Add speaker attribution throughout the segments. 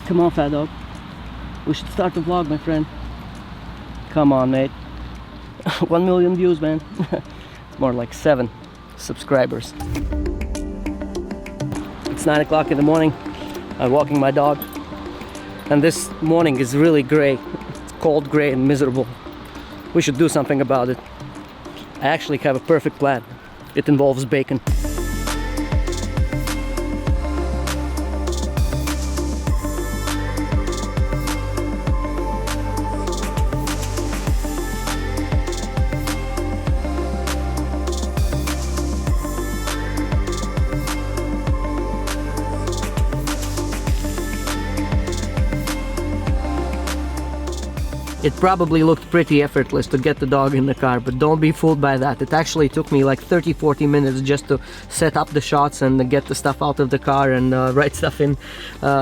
Speaker 1: Come on, fat dog. We should start the vlog, my friend. Come on, mate. 1 million views, man. It's more like 7 subscribers. It's 9 o'clock in the morning. I'm walking my dog. And this morning is really gray. It's cold, gray, and miserable. We should do something about it. I actually have a perfect plan. It involves bacon. It probably looked pretty effortless to get the dog in the car, but don't be fooled by that. It actually took me like 30-40 minutes just to set up the shots and get the stuff out of the car and write stuff in.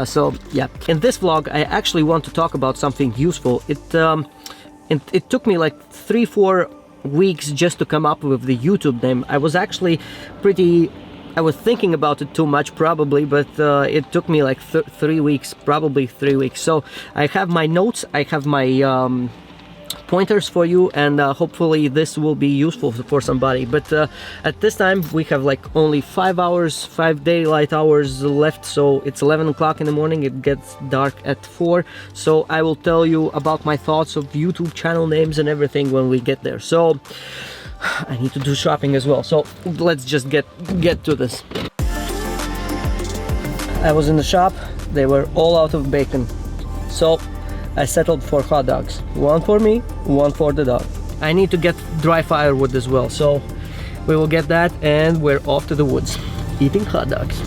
Speaker 1: So yeah, in this vlog I actually want to talk about something useful. It took me like 3-4 weeks just to come up with the YouTube name. I was thinking about it too much probably, but it took me like 3 weeks, probably 3 weeks. So I have my notes, I have my pointers for you, and hopefully this will be useful for somebody. But at this time we have like only 5 hours, 5 daylight hours left, so it's 11 o'clock in the morning. It gets dark at 4, so I will tell you about my thoughts of YouTube channel names and everything when we get there. So I need to do shopping as well, so let's just get to this. I was in the shop, they were all out of bacon, so I settled for hot dogs. One for me, one for the dog. I need to get dry firewood as well, so we will get that and we're off to the woods eating hot dogs.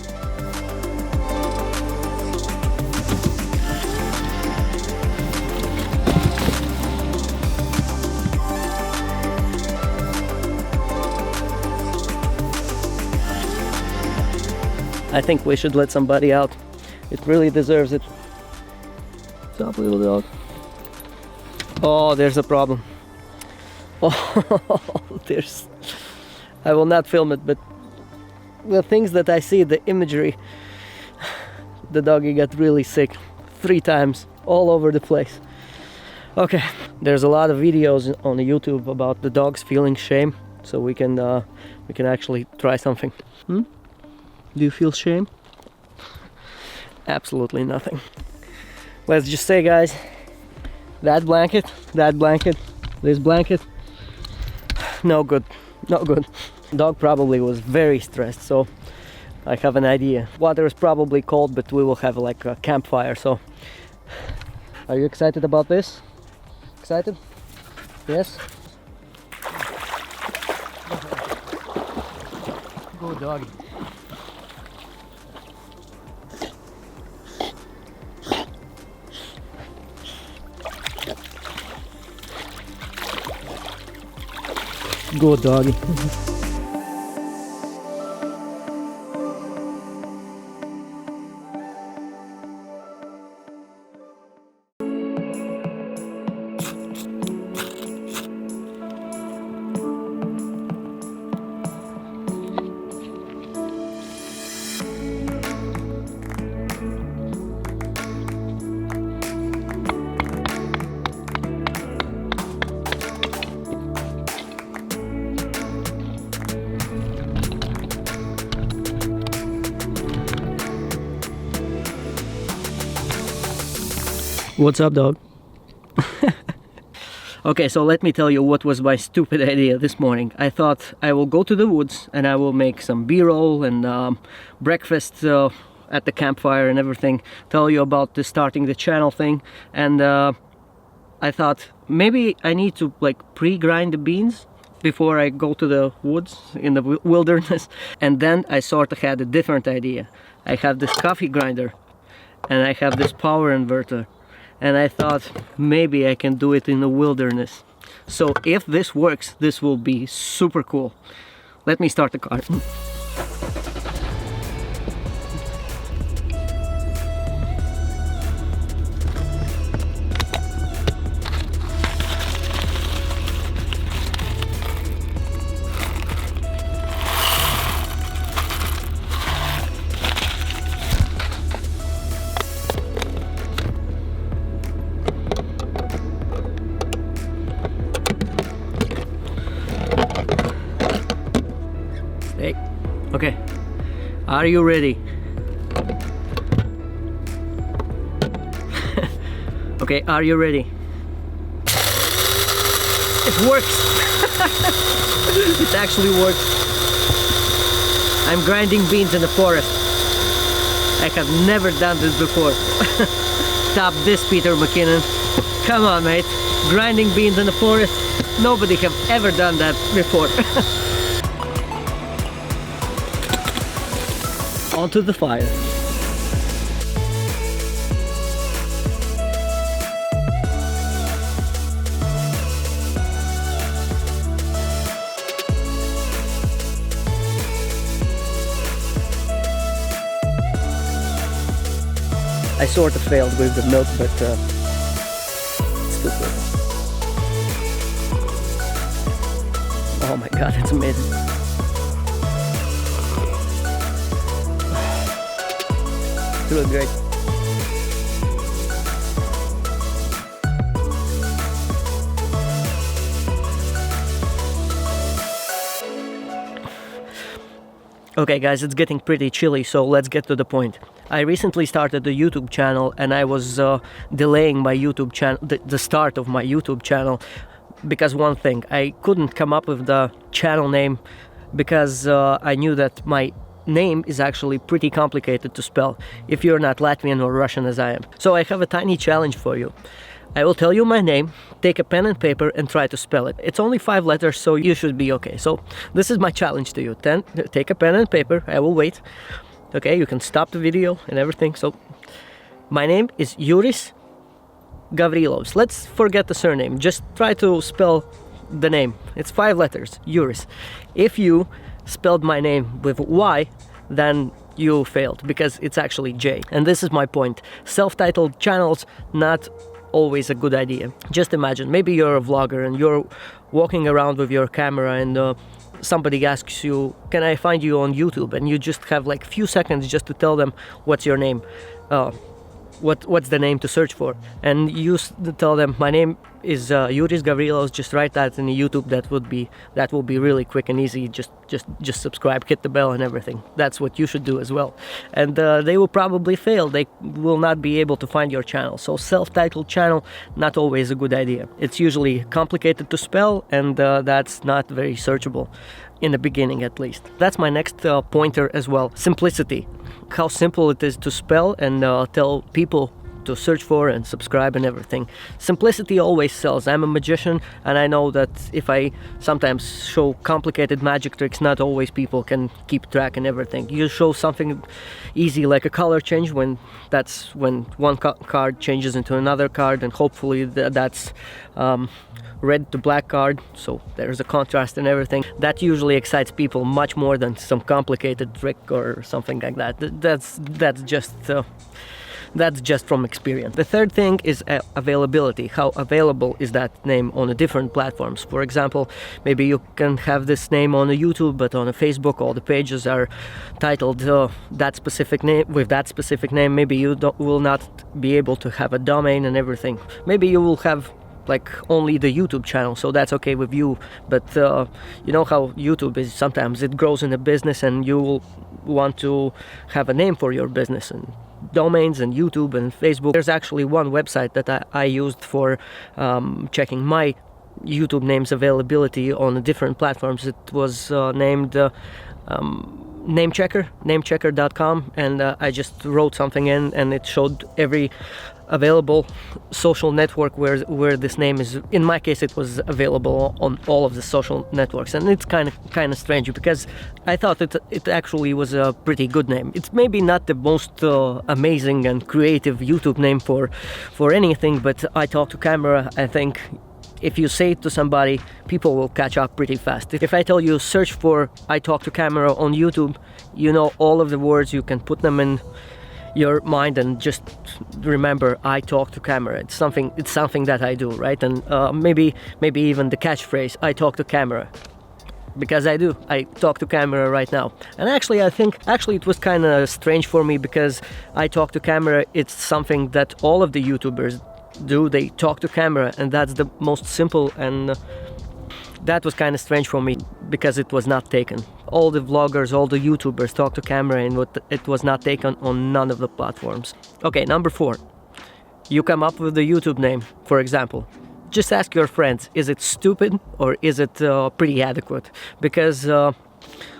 Speaker 1: I think we should let somebody out. It really deserves it. Stop, little dog. Oh, there's a problem. Oh, I will not film it, but the things that I see, the imagery, the doggy got really sick 3 times, all over the place. Okay, there's a lot of videos on YouTube about the dogs feeling shame, so we can actually try something. Do you feel shame? Absolutely nothing. Let's just say, guys, that blanket, this blanket, no good, no good. Dog probably was very stressed, so I have an idea. Water is probably cold, but we will have like a campfire, so. Are you excited about this? Excited? Yes? Good doggy. Good doggy. What's up, dog? Okay, so let me tell you what was my stupid idea this morning. I thought I will go to the woods and I will make some b-roll and breakfast at the campfire and everything, tell you about the starting the channel thing, and I thought maybe I need to like pre-grind the beans before I go to the woods in the wilderness. And then I sort of had a different idea. I have this coffee grinder and I have this power inverter, and I thought maybe I can do it in the wilderness. So if this works, this will be super cool. Let me start the car. Okay, are you ready? Okay, are you ready? It works! It actually works. I'm grinding beans in the forest. I have never done this before. Stop this, Peter McKinnon. Come on, mate. Grinding beans in the forest. Nobody have ever done that before. Onto the fire. I sort of failed with the milk, but still good. Oh my god, it's amazing. It's really great. Okay guys, it's getting pretty chilly, so let's get to the point. I recently started a YouTube channel and I was delaying my YouTube channel, the start of my YouTube channel, because one thing, I couldn't come up with the channel name because I knew that my name is actually pretty complicated to spell if you're not Latvian or Russian as I am. So I have a tiny challenge for you. I will tell you my name, take a pen and paper and try to spell it. It's only 5 letters, so you should be okay. So this is my challenge to you. Take a pen and paper, I will wait. Okay, you can stop the video and everything. So my name is Juris Gavrilovs. Let's forget the surname, just try to spell the name. It's 5 letters, Juris. If you spelled my name with Y, then you failed, because it's actually J. And this is my point. Self-titled channels, not always a good idea. Just imagine, maybe you're a vlogger and you're walking around with your camera and somebody asks you, can I find you on YouTube? And you just have like few seconds just to tell them what's your name, what's the name to search for, and you tell them my name is Juris Gavrilovs. Just write that in YouTube. That will be really quick and easy. Just subscribe, hit the bell and everything. That's what you should do as well. And they will probably fail. They will not be able to find your channel. So self-titled channel, not always a good idea. It's usually complicated to spell, and that's not very searchable in the beginning, at least. That's my next pointer as well. Simplicity. How simple it is to spell and tell people to search for and subscribe and everything. Simplicity always sells. I'm a magician and I know that if I sometimes show complicated magic tricks, not always people can keep track and everything. You show something easy like a color change, that's when one card changes into another card, and hopefully that's red to black card, so there's a contrast and everything. That usually excites people much more than some complicated trick or something like that. That's just from experience. The third thing is availability. How available is that name on the different platforms? For example, maybe you can have this name on a YouTube, but on a Facebook all the pages are titled that specific name, with that specific name. Maybe you will not be able to have a domain and everything. Maybe you will have like only the YouTube channel, so that's okay with you, but you know how YouTube is, sometimes it grows in a business and you will want to have a name for your business, and domains and YouTube and Facebook. There's actually one website that I used for checking my YouTube name's availability on different platforms. It was named namechecker.com, and I just wrote something in and it showed every available social network where this name is. In my case, it was available on all of the social networks, and it's kind of strange because I thought it actually was a pretty good name. It's maybe not the most amazing and creative YouTube name for anything, but ITalkToCamera, I think if you say it to somebody, people will catch up pretty fast. If I tell you search for ITalkToCamera on YouTube, you know all of the words, you can put them in your mind and just remember ITalkToCamera. It's something that I do, right? And maybe even the catchphrase ITalkToCamera, because I talk to camera right now. And actually I think it was kind of strange for me, because ITalkToCamera, it's something that all of the YouTubers do. They talk to camera, and that's the most simple and That was kind of strange for me because it was not taken. All the vloggers, all the YouTubers talk to camera, and it was not taken on none of the platforms. Okay, number 4. You come up with the YouTube name, for example. Just ask your friends, is it stupid or is it pretty adequate? Because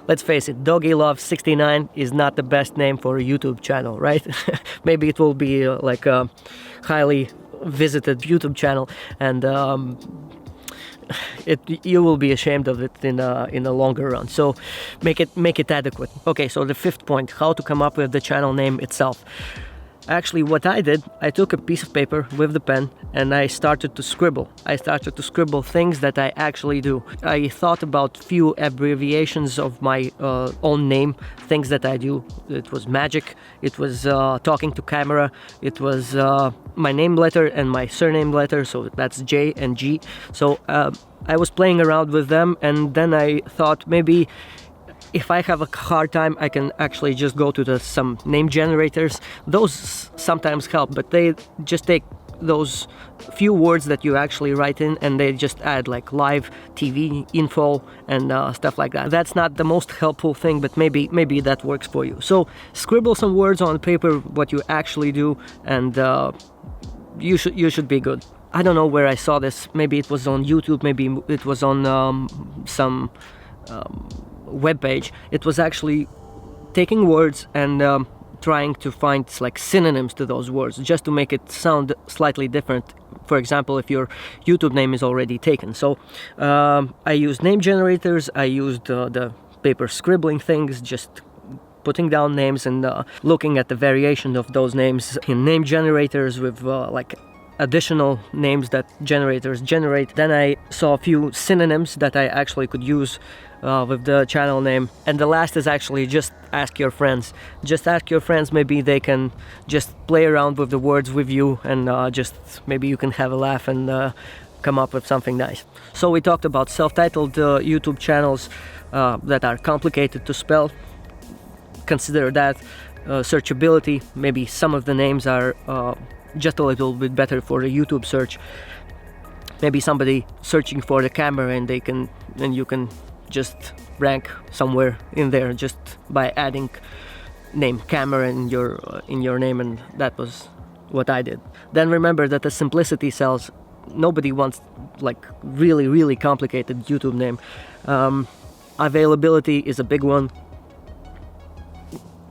Speaker 1: let's face it, Doggy Love 69 is not the best name for a YouTube channel, right? Maybe it will be like a highly visited YouTube channel, and you will be ashamed of it in the longer run. So make it adequate. Okay, so the 5th point, how to come up with the channel name itself. Actually, what I did, I took a piece of paper with the pen and I started to scribble. I started to scribble things that I actually do. I thought about few abbreviations of my own name, things that I do. It was magic, it was talking to camera, it was my name letter and my surname letter, so that's J and G. So I was playing around with them, and then I thought maybe if I have a hard time, I can actually just go to some name generators. Those sometimes help, but they just take those few words that you actually write in and they just add like live TV info and stuff like that. That's not the most helpful thing, but maybe that works for you. So scribble some words on paper, what you actually do, and you should be good. I don't know where I saw this. Maybe it was on YouTube, maybe it was on some web page. It was actually taking words and trying to find like synonyms to those words, just to make it sound slightly different. For example, if your YouTube name is already taken. So I used name generators, I used the paper scribbling things, just putting down names and looking at the variation of those names in name generators with like additional names that generators generate. Then I saw a few synonyms that I actually could use with the channel name. And the last is actually just ask your friends. Just ask your friends, maybe they can just play around with the words with you, and just maybe you can have a laugh and come up with something nice. So we talked about self-titled YouTube channels that are complicated to spell. Consider that. Searchability, maybe some of the names are just a little bit better for the YouTube search. Maybe somebody searching for the camera and you can just rank somewhere in there just by adding name camera in your name, and that was what I did. Then remember that the simplicity sells. Nobody wants like really complicated YouTube name. Availability is a big one.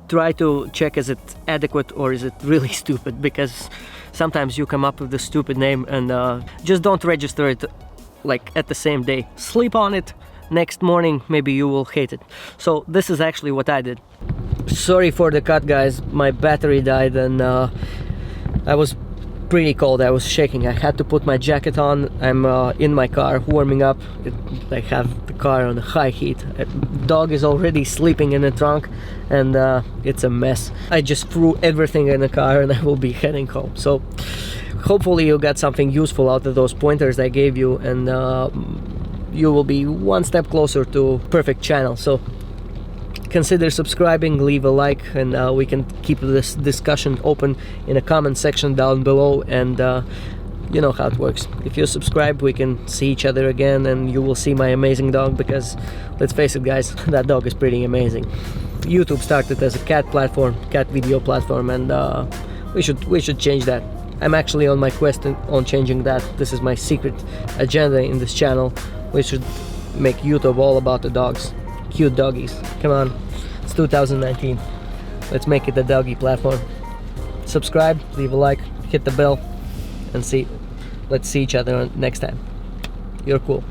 Speaker 1: Try to check, is it adequate or is it really stupid, because sometimes you come up with the stupid name and just don't register it like at the same day. Sleep on it, next morning maybe you will hate it. So this is actually what I did. Sorry for the cut, guys, my battery died and I was pretty cold, I was shaking. I had to put my jacket on. I'm in my car warming up. I have the car on high heat. Dog is already sleeping in the trunk and it's a mess. I just threw everything in the car and I will be heading home. So hopefully you got something useful out of those pointers I gave you, and you will be one step closer to perfect channel. So consider subscribing, leave a like, and we can keep this discussion open in a comment section down below. And you know how it works. If you subscribe, we can see each other again, and you will see my amazing dog, because let's face it, guys, that dog is pretty amazing. YouTube started as a cat platform, cat video platform, and we should change that. I'm actually on my quest on changing that. This is my secret agenda in this channel. We should make YouTube all about the dogs. Cute doggies. Come on, it's 2019. Let's make it a doggy platform. Subscribe, leave a like, hit the bell, and let's see each other next time. You're cool.